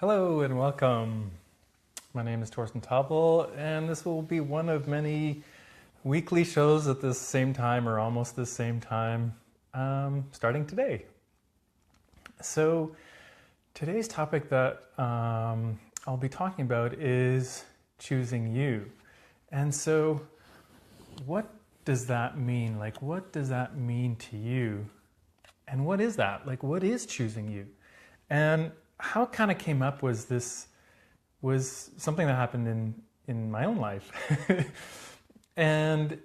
Hello and welcome. My name is Torsten Tobel, and this will be one of many weekly shows at the same time or almost the same time, starting today. So today's topic that I'll be talking about is choosing you. And so what does that mean? Like, what does that mean to you? And what is that? Like, what is choosing you? And how it kind of came up was something that happened in my own life. And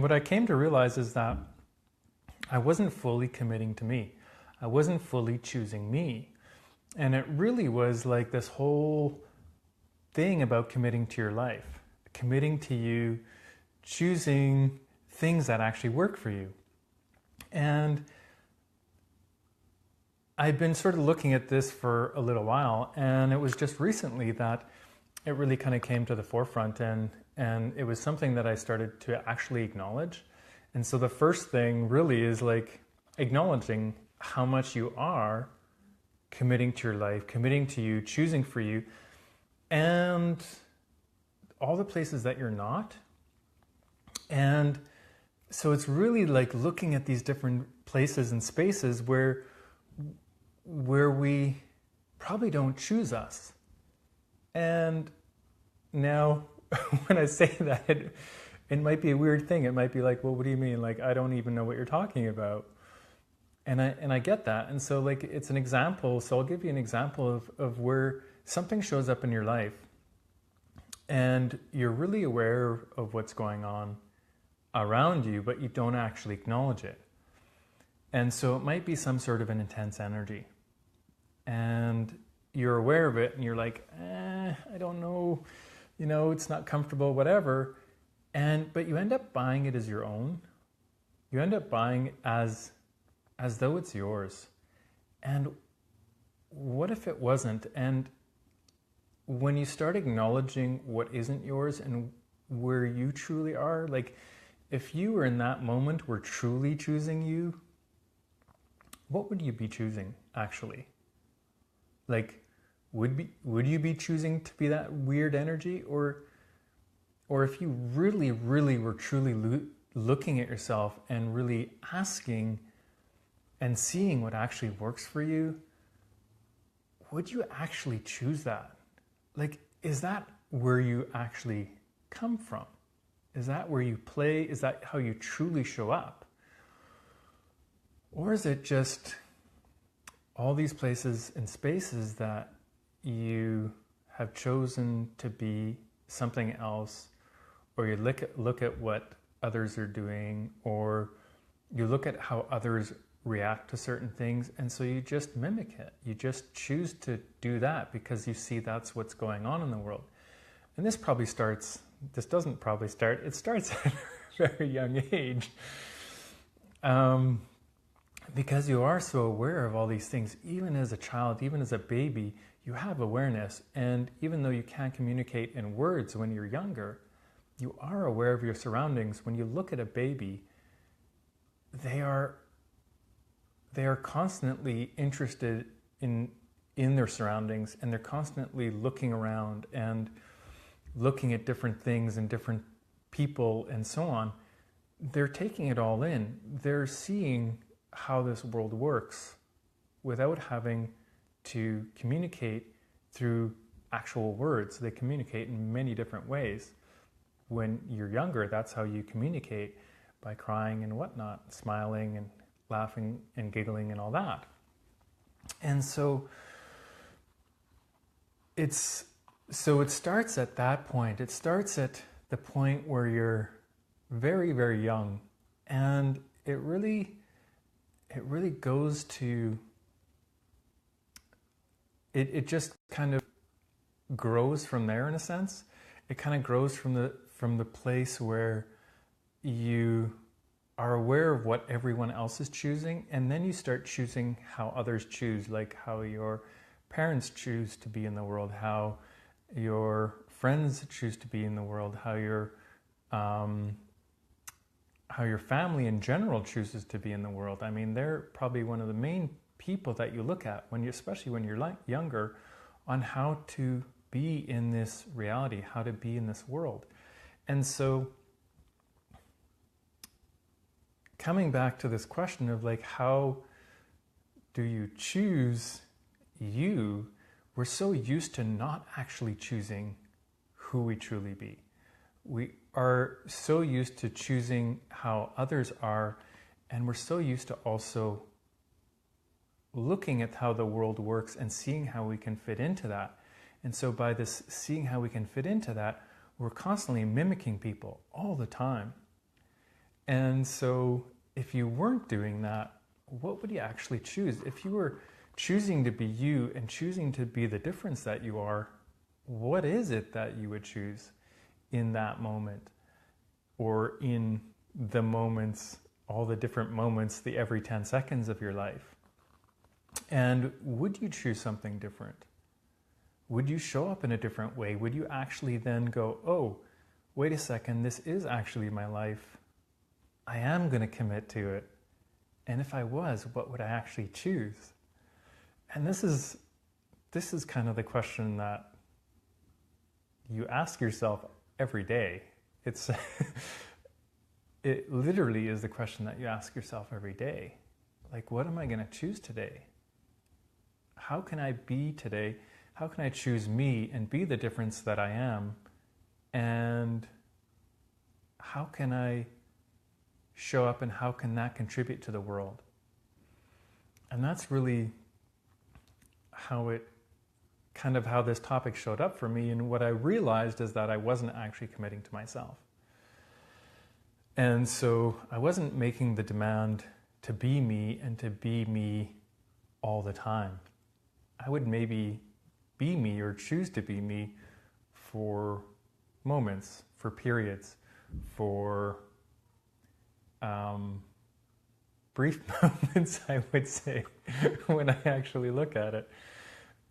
what I came to realize is that I wasn't fully committing to me. I wasn't fully choosing me. And it really was like this whole thing about committing to your life, committing to you, choosing things that actually work for you. And I've been sort of looking at this for a little while, and it was just recently that it really kind of came to the forefront, and it was something that I started to actually acknowledge. And so the first thing really is like acknowledging how much you are committing to your life, committing to you, choosing for you, and all the places that you're not. And so it's really like looking at these different places and spaces where we probably don't choose us. And now when I say that, it might be a weird thing. It might be like, well, what do you mean? Like, I don't even know what you're talking about. And I get that. And so like, it's an example. So I'll give you an example of where something shows up in your life and you're really aware of what's going on around you, but you don't actually acknowledge it. And so it might be some sort of an intense energy. And you're aware of it and you're like, I don't know, it's not comfortable, whatever. But you end up buying it as your own. You end up buying it as though it's yours. And what if it wasn't? And when you start acknowledging what isn't yours and where you truly are, like if you were in that moment were truly choosing you, what would you be choosing actually? Like, would you be choosing to be that weird energy? Or if you really, really were truly looking at yourself and really asking and seeing what actually works for you, would you actually choose that? Like, is that where you actually come from? Is that where you play? Is that how you truly show up? Or is it just all these places and spaces that you have chosen to be something else, or you look at what others are doing, or you look at how others react to certain things, and so you just mimic it. You just choose to do that because you see that's what's going on in the world. And it starts at a very young age. Because you are so aware of all these things, even as a child, even as a baby, you have awareness. And even though you can't communicate in words when you're younger, you are aware of your surroundings. When you look at a baby, they are constantly interested in their surroundings, and they're constantly looking around and looking at different things and different people and so on. They're taking it all in. They're seeing how this world works without having to communicate through actual words. They communicate in many different ways. When you're younger, that's how you communicate, by crying and whatnot, smiling and laughing and giggling and all that. And so it starts at that point. It starts at the point where you're very, very young, and it really goes to, it just kind of grows from there in a sense. It kind of grows from the place where you are aware of what everyone else is choosing, and then you start choosing how others choose, like how your parents choose to be in the world, how your friends choose to be in the world, how your family in general chooses to be in the world. I mean, they're probably one of the main people that you look at especially when you're younger, on how to be in this reality, how to be in this world. And so coming back to this question of like, how do you choose you? We're so used to not actually choosing who we truly be. We are so used to choosing how others are, and we're so used to also looking at how the world works and seeing how we can fit into that. And so by this seeing how we can fit into that, we're constantly mimicking people all the time. And so if you weren't doing that, what would you actually choose? If you were choosing to be you and choosing to be the difference that you are, what is it that you would choose in that moment, or in the moments, all the different moments, the every 10 seconds of your life? And would you choose something different? Would you show up in a different way? Would you actually then go, oh, wait a second, this is actually my life. I am going to commit to it. And if I was, what would I actually choose? And this is kind of the question that you ask yourself every day. It literally is the question that you ask yourself every day. Like, what am I going to choose today? How can I be today? How can I choose me and be the difference that I am? And how can I show up, and how can that contribute to the world? And that's really how this topic showed up for me. And what I realized is that I wasn't actually committing to myself. And so I wasn't making the demand to be me and to be me all the time. I would maybe be me or choose to be me for moments, for periods, for brief moments, I would say, when I actually look at it.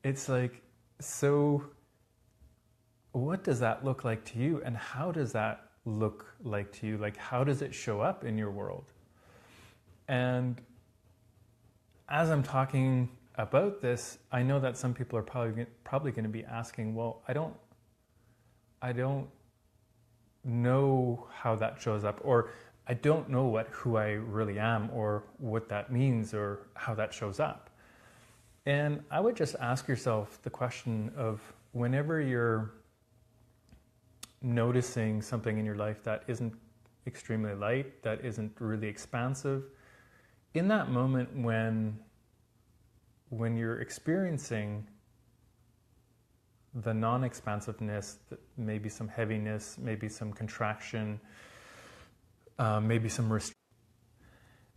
It's like, so what does that look like to you? And how does that look like to you? Like, how does it show up in your world? And as I'm talking about this, I know that some people are probably going to be asking, well, I don't know how that shows up, or I don't know who I really am, or what that means, or how that shows up. And I would just ask yourself the question of, whenever you're noticing something in your life that isn't extremely light, that isn't really expansive, in that moment when you're experiencing the non-expansiveness, maybe some heaviness, maybe some contraction, maybe some restriction.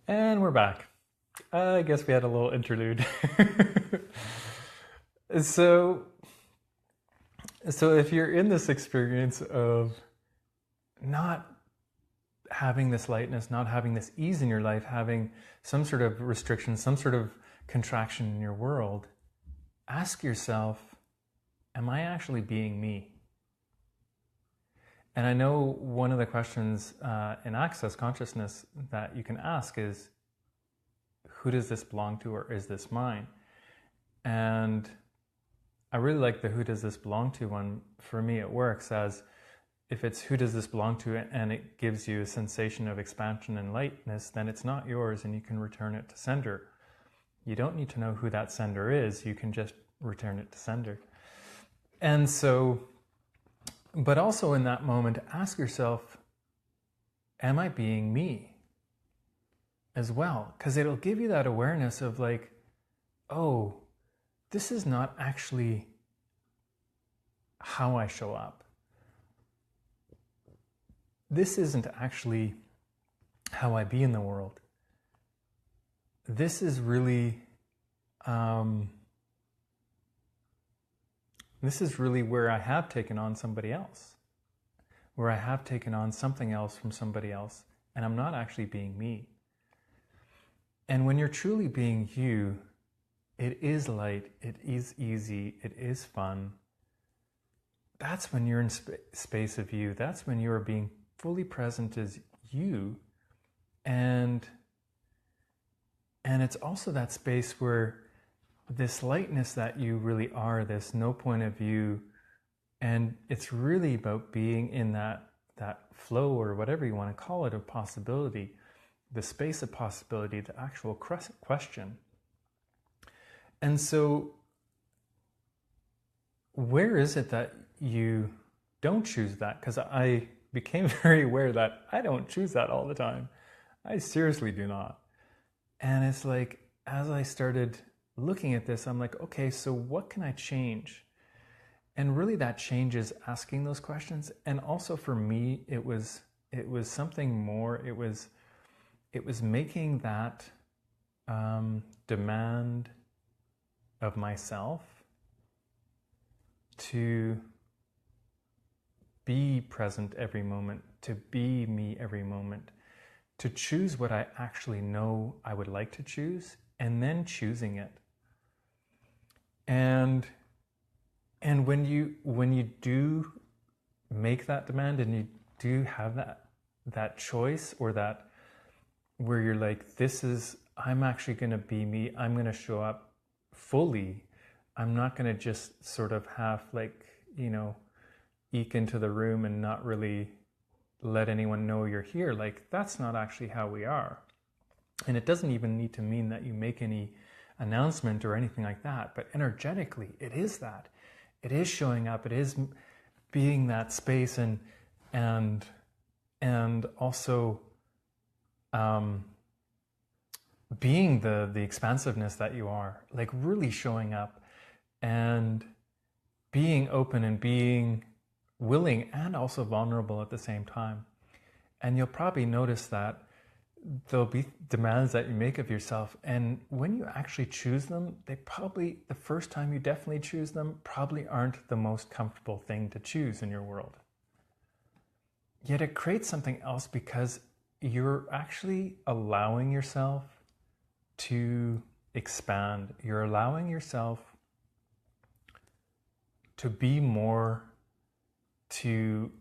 And we're back. I guess we had a little interlude. So if you're in this experience of not having this lightness, not having this ease in your life, having some sort of restriction, some sort of contraction in your world, ask yourself, am I actually being me? And I know one of the questions in Access Consciousness that you can ask is, who does this belong to, or is this mine? And I really like the who does this belong to one. For me, it works as, if it's who does this belong to, and it gives you a sensation of expansion and lightness, then it's not yours and you can return it to sender. You don't need to know who that sender is, you can just return it to sender. And so, but also in that moment, ask yourself, am I being me as well? Because it'll give you that awareness of like, oh, this is not actually how I show up. This isn't actually how I be in the world. This is really, where I have taken on somebody else, where I have taken on something else from somebody else, and I'm not actually being me. And when you're truly being you, it is light, it is easy, it is fun. That's when you're in space of you. That's when you are being fully present as you. And it's also that space where this lightness that you really are, this no point of view. And it's really about being in that flow, or whatever you want to call it, of possibility, the space of possibility, the actual question. And so where is it that you don't choose that? Because I became very aware that I don't choose that all the time. I seriously do not. And it's like, as I started looking at this, I'm like, okay, so what can I change? And really that change is asking those questions. And also for me, it was something more. It was making that demand of myself to be present every moment, to be me every moment, to choose what I actually know I would like to choose, and then choosing it. And when you do make that demand, and you do have that choice, or that where you're like, I'm actually going to be me, I'm going to show up fully, I'm not going to just sort of half eke into the room and not really let anyone know you're here. Like, that's not actually how we are. And it doesn't even need to mean that you make any announcement or anything like that, but energetically it is that. It is showing up, it is being that space, and also being the expansiveness that you are, like really showing up and being open and being willing and also vulnerable at the same time. And you'll probably notice that there'll be demands that you make of yourself, and when you actually choose them, they probably, the first time you definitely choose them, probably aren't the most comfortable thing to choose in your world. Yet it creates something else, because you're actually allowing yourself to expand. You're allowing yourself to be more, to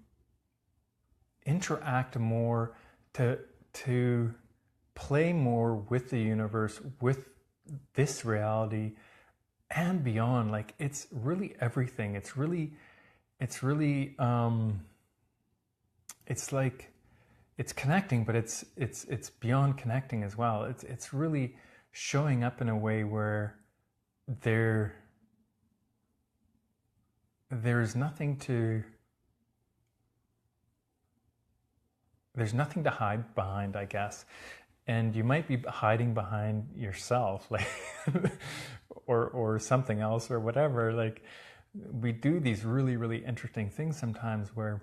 interact more, to play more with the universe, with this reality and beyond. Like, it's really everything. It's like, it's connecting, but it's beyond connecting as well. It's really showing up in a way where there's nothing to hide behind, I guess. And you might be hiding behind yourself, like, or something else, or whatever. Like, we do these really, really interesting things sometimes where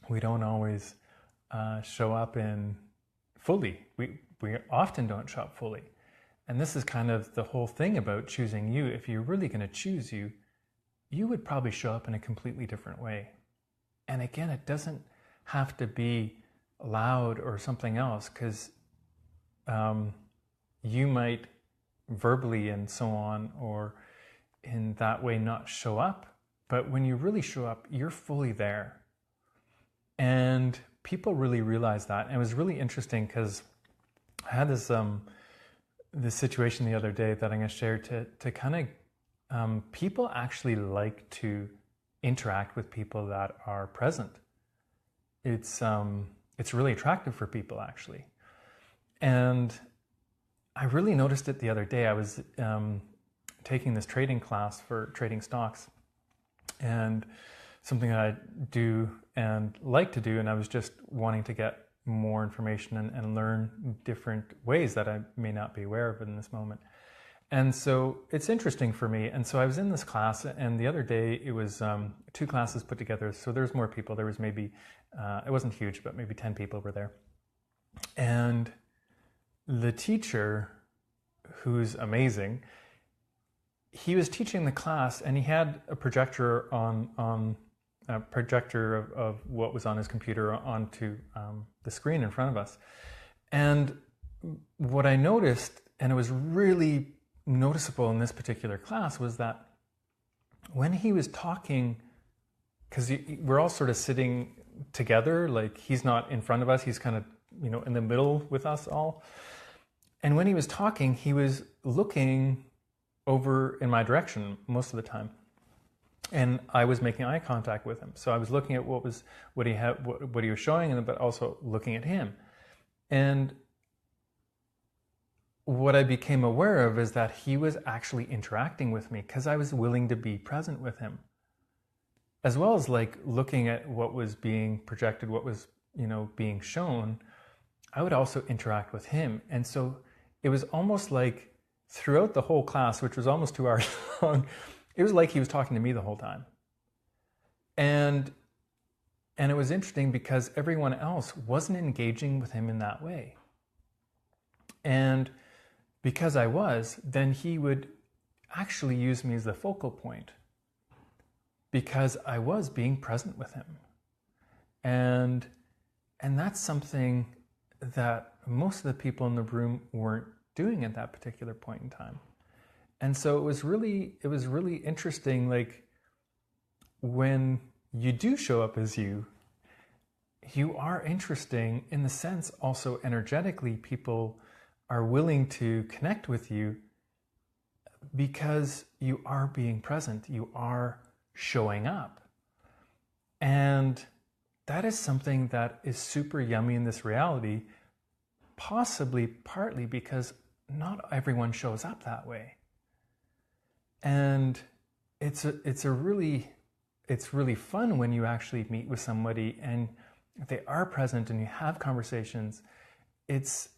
we don't always show up in fully. We often don't show up fully. And this is kind of the whole thing about choosing you. If you're really going to choose you, you would probably show up in a completely different way. And again, it doesn't have to be loud or something else, because you might verbally and so on, or in that way, not show up. But when you really show up, you're fully there. And people really realize that. And it was really interesting, because I had this situation the other day that I'm going to share to kind of, people actually like to interact with people that are present. It's really attractive for people, actually. And I really noticed it the other day. I was taking this trading class for trading stocks, and something that I do and like to do, and I was just wanting to get more information and learn different ways that I may not be aware of in this moment. And so it's interesting for me. And so I was in this class, and the other day it was 2 classes put together. So there's more people. There was maybe, it wasn't huge, but maybe 10 people were there. And the teacher, who's amazing, he was teaching the class, and he had a projector on a projector of what was on his computer onto the screen in front of us. And what I noticed, and it was really noticeable in this particular class, was that when he was talking, because we're all sort of sitting together, like, he's not in front of us, he's kind of, in the middle with us all. And when he was talking, he was looking over in my direction most of the time. And I was making eye contact with him. So I was looking at what he was showing, but also looking at him. And what I became aware of is that he was actually interacting with me because I was willing to be present with him, as well as like looking at what was being projected, what was, being shown. I would also interact with him. And so it was almost like throughout the whole class, which was almost 2 hours long, it was like he was talking to me the whole time. And it was interesting because everyone else wasn't engaging with him in that way. And because I was, then he would actually use me as the focal point because I was being present with him. And that's something that most of the people in the room weren't doing at that particular point in time. And so it was really interesting, like when you do show up as you are interesting in the sense also energetically people are willing to connect with you because you are being present, you are showing up. And that is something that is super yummy in this reality, possibly partly because not everyone shows up that way. And it's really fun when you actually meet with somebody and they are present and you have conversations. It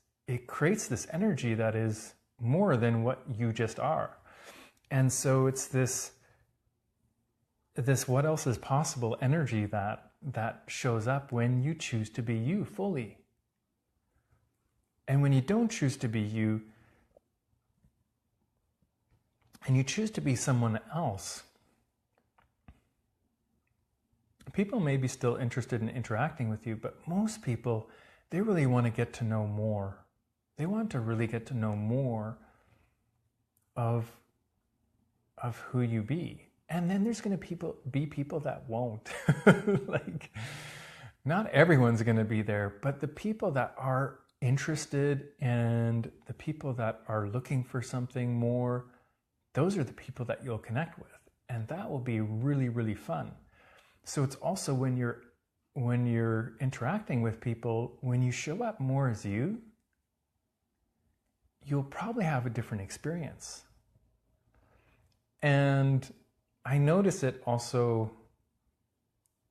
creates this energy that is more than what you just are. And so it's this what else is possible energy that shows up when you choose to be you fully. And when you don't choose to be you, and you choose to be someone else, people may be still interested in interacting with you, but most people, they really want to get to know more. They want to really get to know more of who you be. And then there's going to be people that won't. Like, not everyone's going to be there, but the people that are interested and the people that are looking for something more, those are the people that you'll connect with. And that will be really, really fun. So it's also when you're interacting with people, when you show up more as you'll probably have a different experience. And I notice it also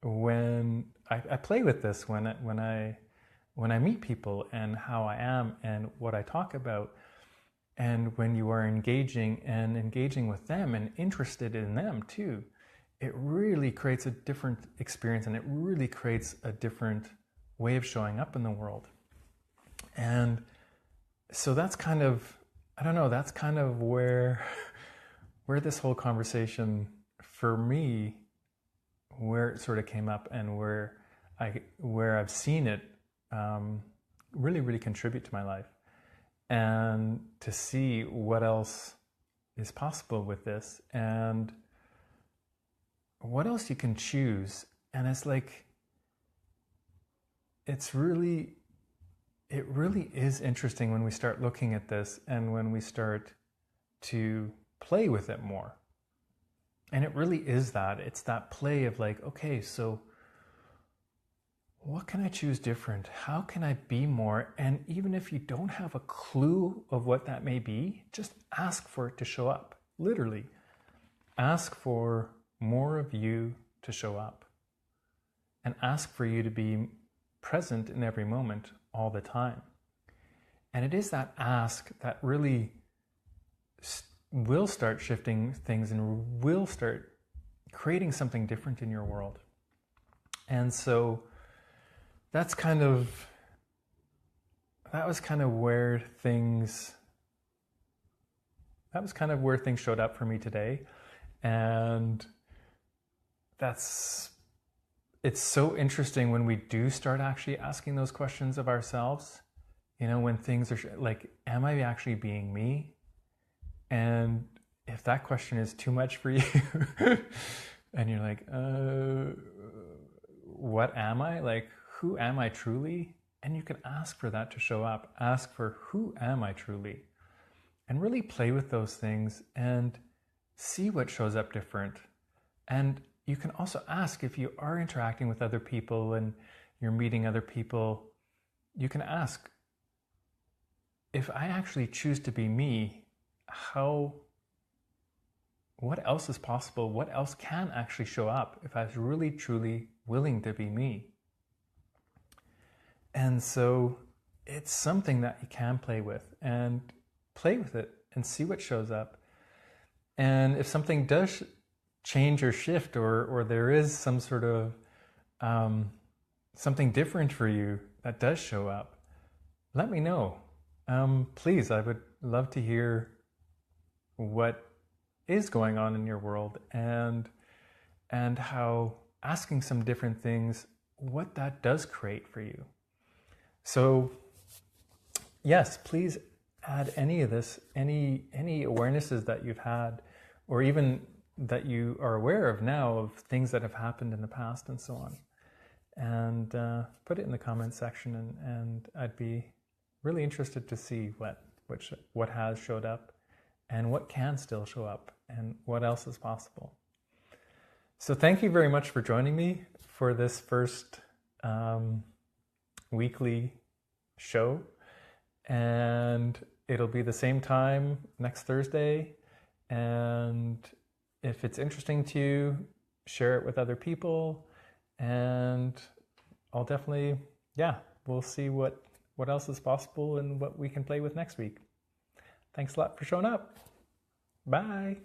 when I play with this, when I meet people and how I am and what I talk about. And when you are engaging with them and interested in them too, it really creates a different experience and it really creates a different way of showing up in the world. And so that's kind of, that's kind of where this whole conversation for me, where it sort of came up and where I've seen it really, really contribute to my life. And to see what else is possible with this and what else you can choose. And it's like, it really is interesting when we start looking at this and when we start to play with it more. And it really is that. It's that play of like, okay, so what can I choose different? How can I be more? And even if you don't have a clue of what that may be, just ask for it to show up. Literally, ask for more of you to show up. And ask for you to be present in every moment all the time. And it is that ask that really will start shifting things and will start creating something different in your world. And so that was kind of where things showed up for me today. And it's so interesting when we do start actually asking those questions of ourselves, when things are like, am I actually being me? And if that question is too much for you and you're like, what am I? Like, who am I truly? And you can ask for that to show up. Ask for, who am I truly? and really play with those things and see what shows up different. And you can also ask, if you are interacting with other people and you're meeting other people, you can ask, if I actually choose to be me, what else is possible? What else can actually show up if I was really, truly willing to be me? And so it's something that you can play with and see what shows up. And if something does change or shift, or there is some sort of something different for you that does show up, let me know. Please, I would love to hear what is going on in your world, and how asking some different things, what that does create for you. So yes, please add any of this, any awarenesses that you've had, or even that you are aware of now, of things that have happened in the past and so on, and put it in the comment section, and I'd be really interested to see what has showed up and what can still show up and what else is possible. So thank you very much for joining me for this first weekly show, and it'll be the same time next Thursday. And if it's interesting to you, share it with other people, and I'll definitely, we'll see what else is possible and what we can play with next week. Thanks a lot for showing up. Bye.